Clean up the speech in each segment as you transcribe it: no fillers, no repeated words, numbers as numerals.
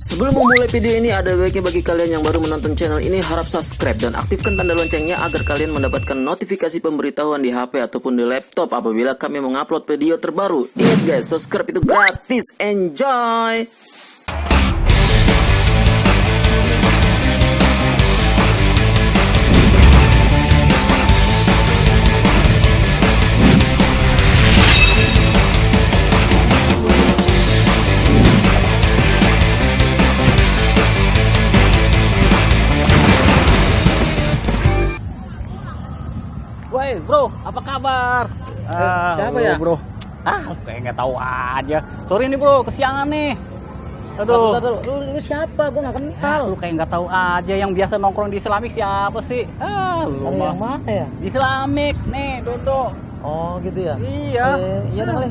Sebelum memulai video ini, ada baiknya bagi kalian yang baru menonton channel ini harap subscribe dan aktifkan tanda loncengnya agar kalian mendapatkan notifikasi pemberitahuan di HP ataupun di laptop apabila kami mengupload video terbaru. Ingat guys, subscribe itu gratis. Enjoy! Woi bro, apa kabar? Siapa ya? Bro? Kayak nggak tahu aja. Sorry nih bro, kesiangan nih. Aduh. Lu siapa? Gue gak kenal. Lu kayak nggak tahu aja. Yang biasa nongkrong di Islamik siapa sih? Lu Yang mana ya? di Islamik nih, Dodo. Oh gitu ya? Iya. Iya dong kali.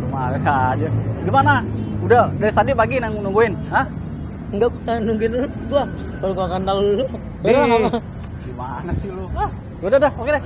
Lu marah aja. Gimana? Udah dari tadi pagi nungguin? Hah? Enggak, nungguin lu. Kalau gua kenal lu. Gimana sih lu? Udah dah, oke deh.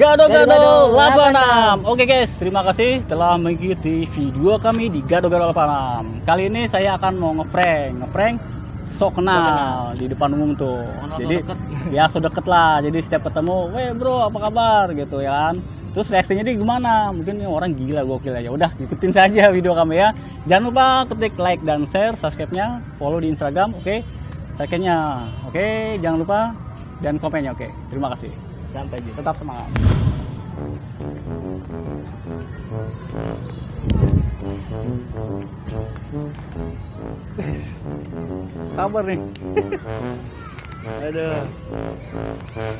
Gado-gado 86. Oke guys, terima kasih telah mengikuti video kami di Gado-gado 86. Kali ini saya akan mau ngeprank sok kenal di depan umum tuh. Jadi ya so deket lah. Jadi setiap ketemu, "Weh bro, apa kabar?" gitu ya kan. Terus reaksinya dia gimana? Mungkin orang gila, gokil aja. Udah, ikutin saja video kami ya. Jangan lupa ketik like dan share, subscribe-nya, follow di Instagram, oke? Second-nya, oke? Jangan lupa dan komennya, oke? Terima kasih. Santai aja, tetap semangat. Kabar nih. Aduh.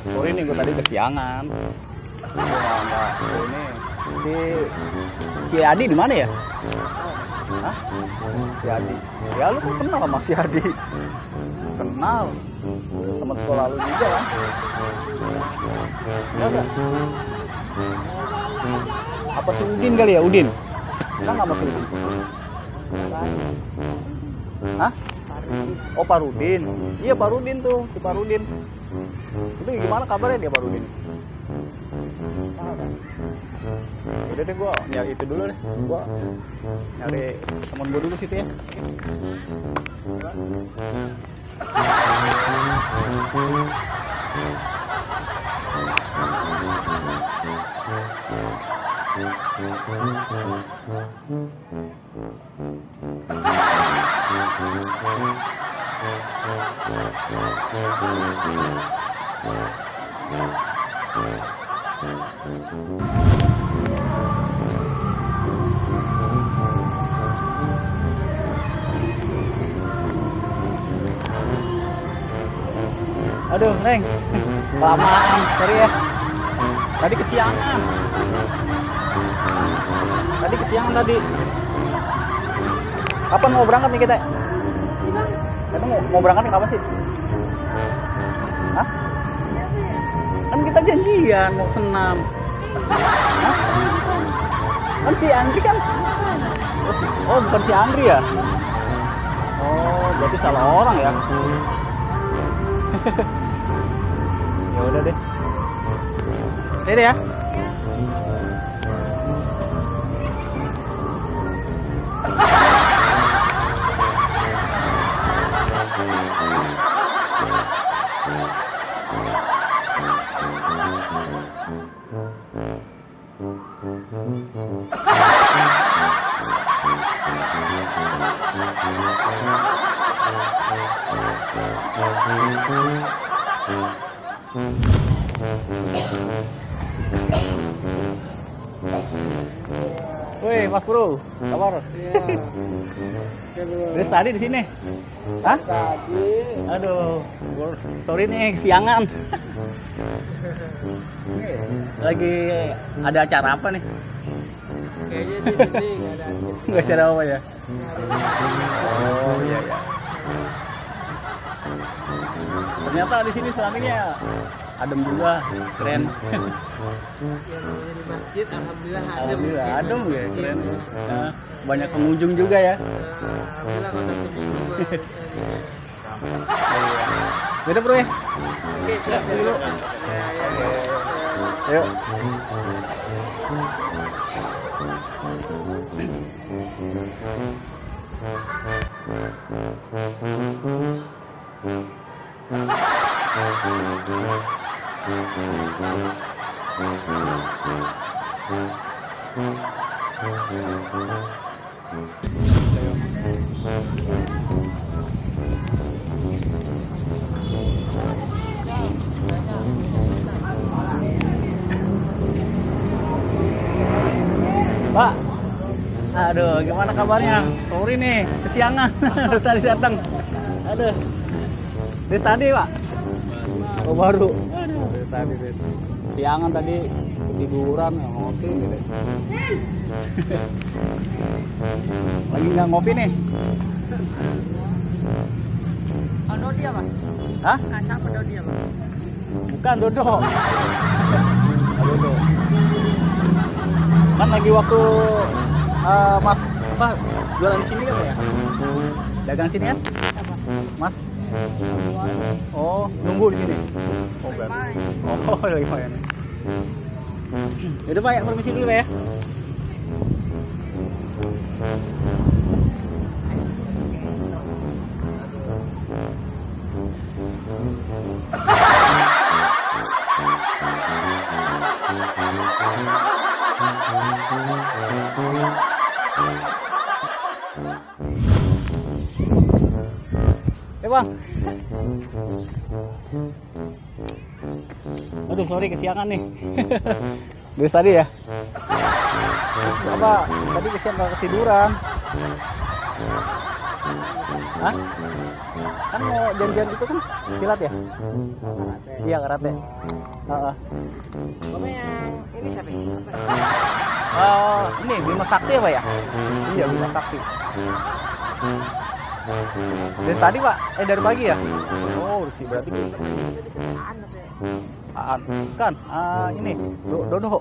Sorry nih, gue tadi kesiangan. Ini si Adi di mana ya? Hah? Si Adi. Ya lu kan kenal sama si Adi. Kenal. Teman sekolah lu juga kan? Enggak. Apa si Udin kali ya? Udin. Kan nama si Udin. Hah? Oh Parudin. Iya Parudin tuh, si Parudin. Itu gimana kabarnya dia Parudin? Udah deh gua nyari itu dulu deh. Gua nyari temen gua dulu situ ya. Aduh, Neng. Kelamaan, sorry ya. Tadi kesiangan. Kapan mau berangkat nih kita? Kita mau berangkat nih kapan sih? Hah? Kan kita janjian mau senam. Hah? Kan si Andri kan? Oh, bukan si Andri ya? Oh, berarti salah orang ya? Ya udah deh. Ini ya. Woi, Mas Bro, kabar? Iya. Terus tadi di sini? Hah? Tadi. Aduh, sorry nih kesiangan. Lagi ada acara apa nih? Kayaknya sih sini nggak ada. Nggak acara apa ya? Oh iya. Ternyata di sini selaminya adem juga, keren. Ya namanya di masjid, alhamdulillah adem. Alhamdulillah adem ya, keren. Nah, banyak pengunjung juga ya. Alhamdulillah kalau ketemu. Beda bro ya. Oke, siap dulu. Yuk. Pak, aduh, gimana kabarnya? Sorry nih, kesiangan. Harus tadi datang. Aduh, dari tadi Pak. Oh baru. Aduh, dari tadi. Siangan tadi ketiduran, ngopi gitu. Lagi nggak ngopi nih? Oh, Dodi apa? Hah? Siapa Dodi apa? Bukan Dodo. Dodo. Kan lagi waktu Mas apa jualan di sini kan ya? Dagang sini kan? Mas. Oh, nunggu di sini. Oh, berarti. Oh, lagi main. Yaudah Pak, ya, permisi dulu ya. Bang. Aduh, sorry kesiangan nih. Dari tadi ya. Apa? Tadi kesiangan ketiduran. Hah? Kan mau janjian itu kan silat ya? Iya, karate. Heeh. Ini siapa? Ini Bima Sakti apa ya? Iya, Bima Sakti. Dari tadi Pak? Dari pagi ya? Oh, sih berarti Aan. Kan? Ini Dodo.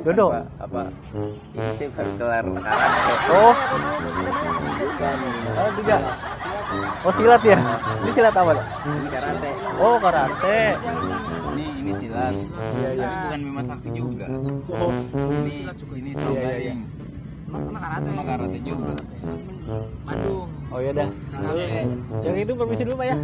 Dodo. Apa? Ini sih gelar karate. Oh. Tiga. Oh, silat ya? Ini silat apa? Ini karate. Oh, karate. Ini silat. Iya, iya. Tapi bukan Bima Sakti juga. Oh. Ini Sogaing. Sama karate juga. Bandung. Oh ya dah. Yang itu permisi dulu Pak ya.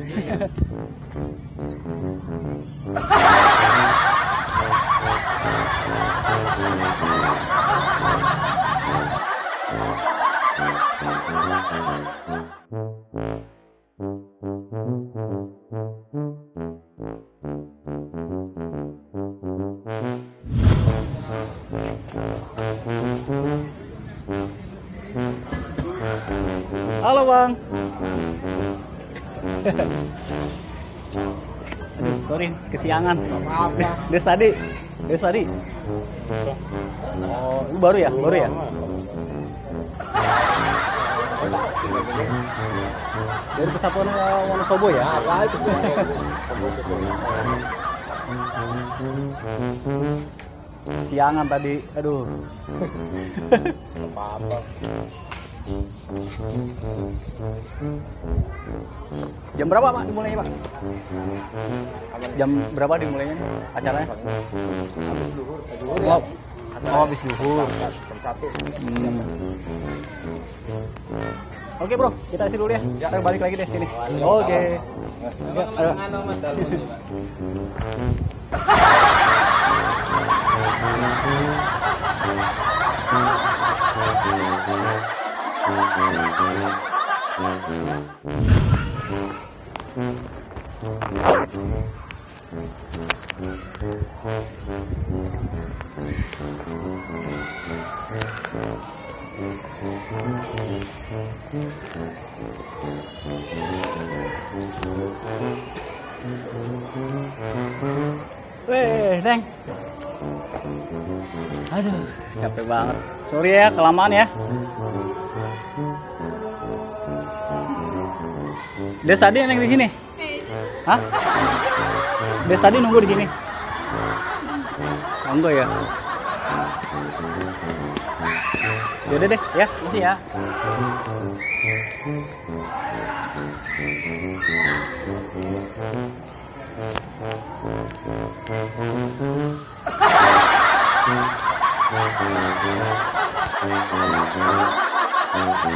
Halo Bang. Aduh, sorry kesiangan. Dari tadi. Oh, ini baru ya? Dari Kesatuan Wonosobo ya? Kesiangan tadi, aduh. Jam berapa Pak dimulainya Pak? Jam berapa dimulainya acaranya? Habis duhur. Oh, habis duhur. Oke bro, kita isi dulu ya. Kita balik lagi deh sini. Oke. Ya, Weh, Neng. Aduh, capek banget. Sorry ya, kelamaan ya. Des tadi Neng di sini? Hah? Des tadi nunggu di sini? Oh, enggak ya? Yaudah deh, ya, makasih ya. Thank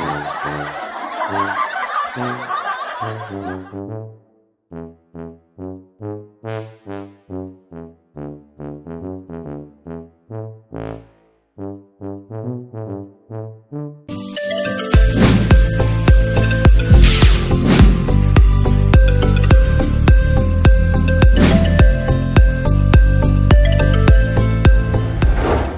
you.